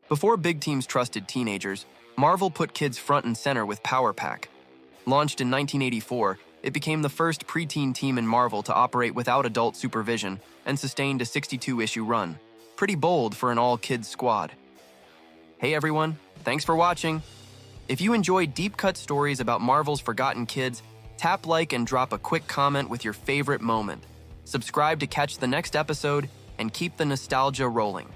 Before big teams trusted teenagers, Marvel put kids front and center with Power Pack. Launched in 1984, it became the first preteen team in Marvel to operate without adult supervision and sustained a 62-issue run. Pretty bold for an all-kids squad. Hey everyone, thanks for watching. If you enjoy deep-cut stories about Marvel's forgotten kids, tap like and drop a quick comment with your favorite moment. Subscribe to catch the next episode and keep the nostalgia rolling.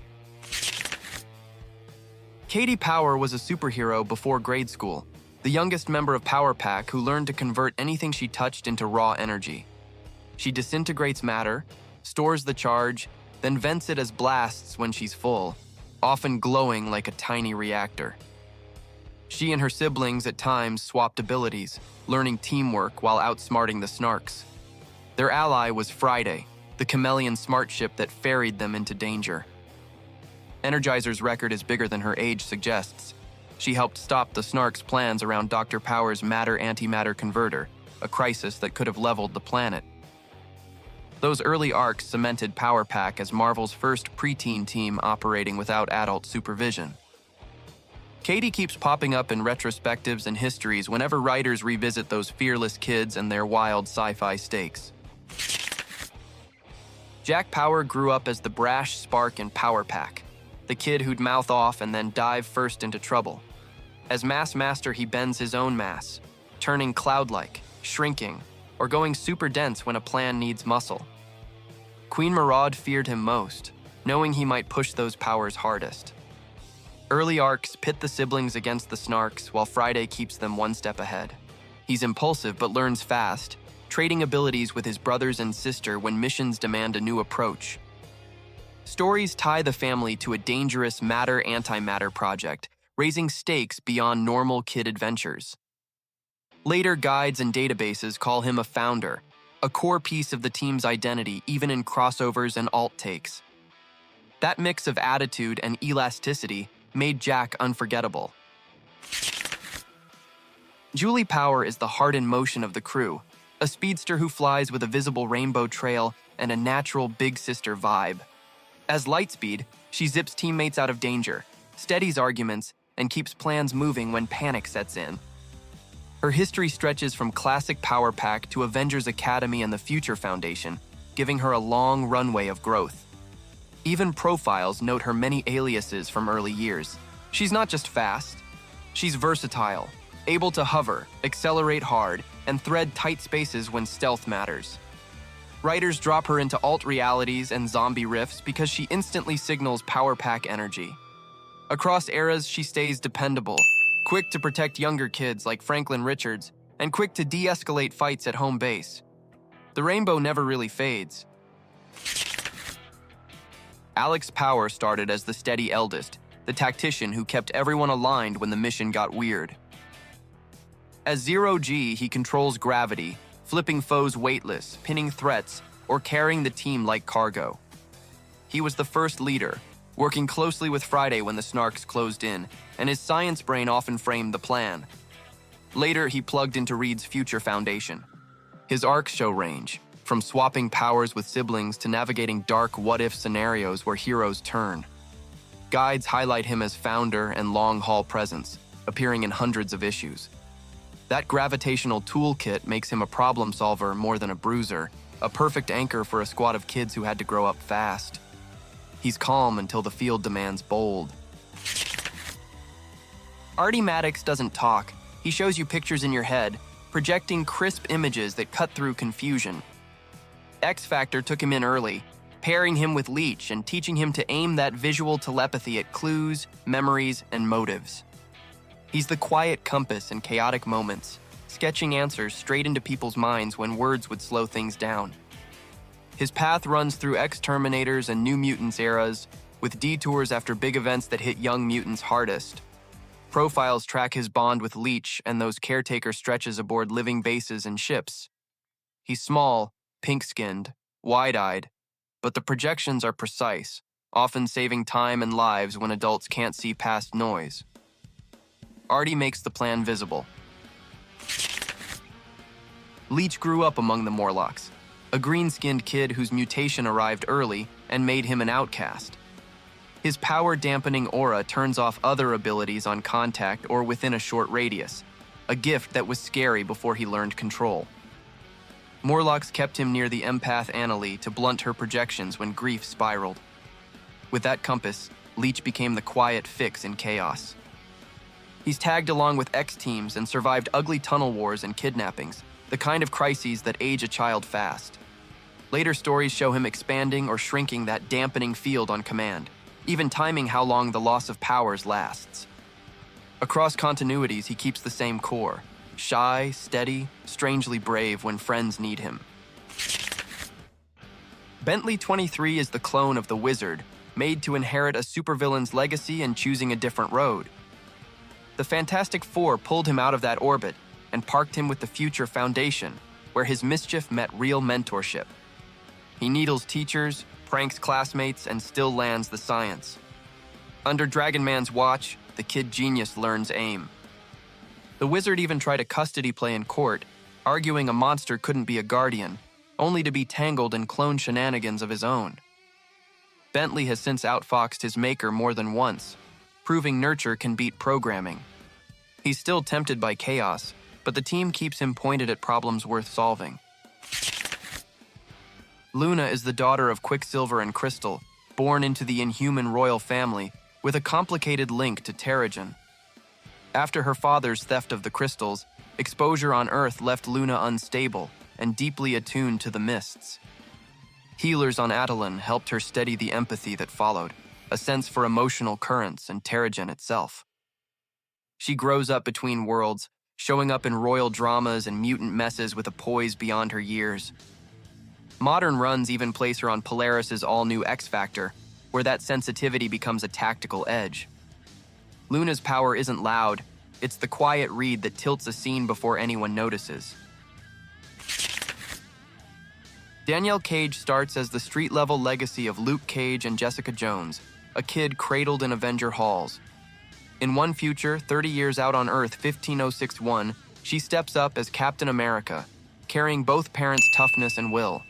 Katie Power was a superhero before grade school, the youngest member of Power Pack who learned to convert anything she touched into raw energy. She disintegrates matter, stores the charge, then vents it as blasts when she's full, often glowing like a tiny reactor. She and her siblings at times swapped abilities, learning teamwork while outsmarting the Snarks. Their ally was Friday, the chameleon smart ship that ferried them into danger. Energizer's record is bigger than her age suggests. She helped stop the Snarks' plans around Dr. Power's matter-antimatter converter, a crisis that could have leveled the planet. Those early arcs cemented Power Pack as Marvel's first preteen team operating without adult supervision. Katie keeps popping up in retrospectives and histories whenever writers revisit those fearless kids and their wild sci-fi stakes. Jack Power grew up as the brash spark in Power Pack, the kid who'd mouth off and then dive first into trouble. As Mass Master, he bends his own mass, turning cloud-like, shrinking, or going super dense when a plan needs muscle. Queen Maraud feared him most, knowing he might push those powers hardest. Early arcs pit the siblings against the Snarks, while Friday keeps them one step ahead. He's impulsive but learns fast, trading abilities with his brothers and sister when missions demand a new approach. Stories tie the family to a dangerous matter-antimatter project, raising stakes beyond normal kid adventures. Later guides and databases call him a founder, a core piece of the team's identity even in crossovers and alt takes. That mix of attitude and elasticity made Jack unforgettable. Julie Power is the heart and motion of the crew, a speedster who flies with a visible rainbow trail and a natural big sister vibe. As Lightspeed, she zips teammates out of danger, steadies arguments, and keeps plans moving when panic sets in. Her history stretches from classic Power Pack to Avengers Academy and the Future Foundation, giving her a long runway of growth. Even profiles note her many aliases from early years. She's not just fast, she's versatile, able to hover, accelerate hard, and thread tight spaces when stealth matters. Writers drop her into alt realities and zombie rifts because she instantly signals Power Pack energy. Across eras, she stays dependable, quick to protect younger kids like Franklin Richards, and quick to de-escalate fights at home base. The rainbow never really fades. Alex Power started as the steady eldest, the tactician who kept everyone aligned when the mission got weird. As Zero G, he controls gravity, flipping foes weightless, pinning threats, or carrying the team like cargo. He was the first leader, working closely with Friday when the Snarks closed in, and his science brain often framed the plan. Later, he plugged into Reed's Future Foundation. His arcs show range, from swapping powers with siblings to navigating dark what-if scenarios where heroes turn. Guides highlight him as founder and long-haul presence, appearing in hundreds of issues. That gravitational toolkit makes him a problem solver more than a bruiser, a perfect anchor for a squad of kids who had to grow up fast. He's calm until the field demands bold. Arty Maddox doesn't talk. He shows you pictures in your head, projecting crisp images that cut through confusion. X-Factor took him in early, pairing him with Leech and teaching him to aim that visual telepathy at clues, memories, and motives. He's the quiet compass in chaotic moments, sketching answers straight into people's minds when words would slow things down. His path runs through X-Terminators and New Mutants eras, with detours after big events that hit young mutants hardest. Profiles track his bond with Leech and those caretaker stretches aboard living bases and ships. He's small, pink-skinned, wide-eyed, but the projections are precise, often saving time and lives when adults can't see past noise. Arty makes the plan visible. Leech grew up among the Morlocks, a green-skinned kid whose mutation arrived early and made him an outcast. His power-dampening aura turns off other abilities on contact or within a short radius, a gift that was scary before he learned control. Morlocks kept him near the empath Annalie to blunt her projections when grief spiraled. With that compass, Leech became the quiet fix in chaos. He's tagged along with X-teams and survived ugly tunnel wars and kidnappings, the kind of crises that age a child fast. Later stories show him expanding or shrinking that dampening field on command, even timing how long the loss of powers lasts. Across continuities, he keeps the same core: shy, steady, strangely brave when friends need him. Bentley 23 is the clone of the Wizard, made to inherit a supervillain's legacy and choosing a different road. The Fantastic Four pulled him out of that orbit and parked him with the Future Foundation, where his mischief met real mentorship. He needles teachers, pranks classmates, and still lands the science. Under Dragon Man's watch, the kid genius learns aim. The Wizard even tried a custody play in court, arguing a monster couldn't be a guardian, only to be tangled in clone shenanigans of his own. Bentley has since outfoxed his maker more than once, proving nurture can beat programming. He's still tempted by chaos, but the team keeps him pointed at problems worth solving. Luna is the daughter of Quicksilver and Crystal, born into the Inhuman royal family, with a complicated link to Terrigen. After her father's theft of the crystals, exposure on Earth left Luna unstable and deeply attuned to the mists. Healers on Attilan helped her steady the empathy that followed, a sense for emotional currents and Terrigen itself. She grows up between worlds, showing up in royal dramas and mutant messes with a poise beyond her years. Modern runs even place her on Polaris's all-new X-Factor, where that sensitivity becomes a tactical edge. Luna's power isn't loud, it's the quiet read that tilts a scene before anyone notices. Danielle Cage starts as the street-level legacy of Luke Cage and Jessica Jones, a kid cradled in Avenger halls. In one future, 30 years out on Earth 15061, she steps up as Captain America, carrying both parents' toughness and will.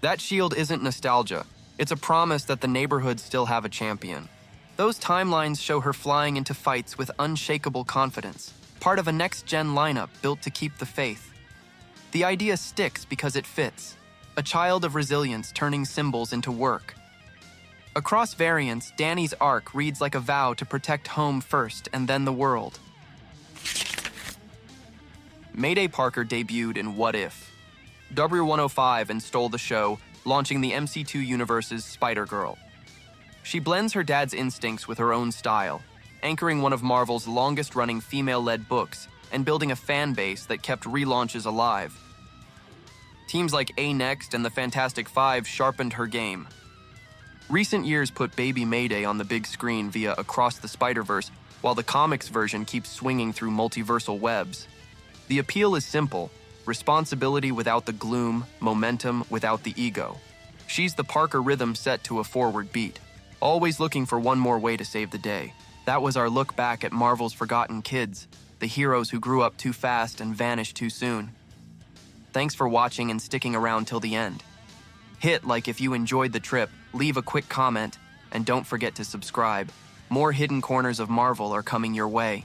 That shield isn't nostalgia, it's a promise that the neighborhoods still have a champion. Those timelines show her flying into fights with unshakable confidence, part of a next-gen lineup built to keep the faith. The idea sticks because it fits, a child of resilience turning symbols into work. Across variants, Danny's arc reads like a vow to protect home first and then the world. Mayday Parker debuted in What If? W105 and stole the show, launching the MC2 universe's Spider-Girl. She blends her dad's instincts with her own style, anchoring one of Marvel's longest-running female-led books and building a fan base that kept relaunches alive. Teams like A-Next and the Fantastic Five sharpened her game. Recent years put Baby Mayday on the big screen via Across the Spider-Verse, while the comics version keeps swinging through multiversal webs. The appeal is simple: responsibility without the gloom, momentum without the ego. She's the Parker rhythm set to a forward beat, always looking for one more way to save the day. That was our look back at Marvel's forgotten kids, the heroes who grew up too fast and vanished too soon. Thanks for watching and sticking around till the end. Hit like if you enjoyed the trip, leave a quick comment, and don't forget to subscribe. More hidden corners of Marvel are coming your way.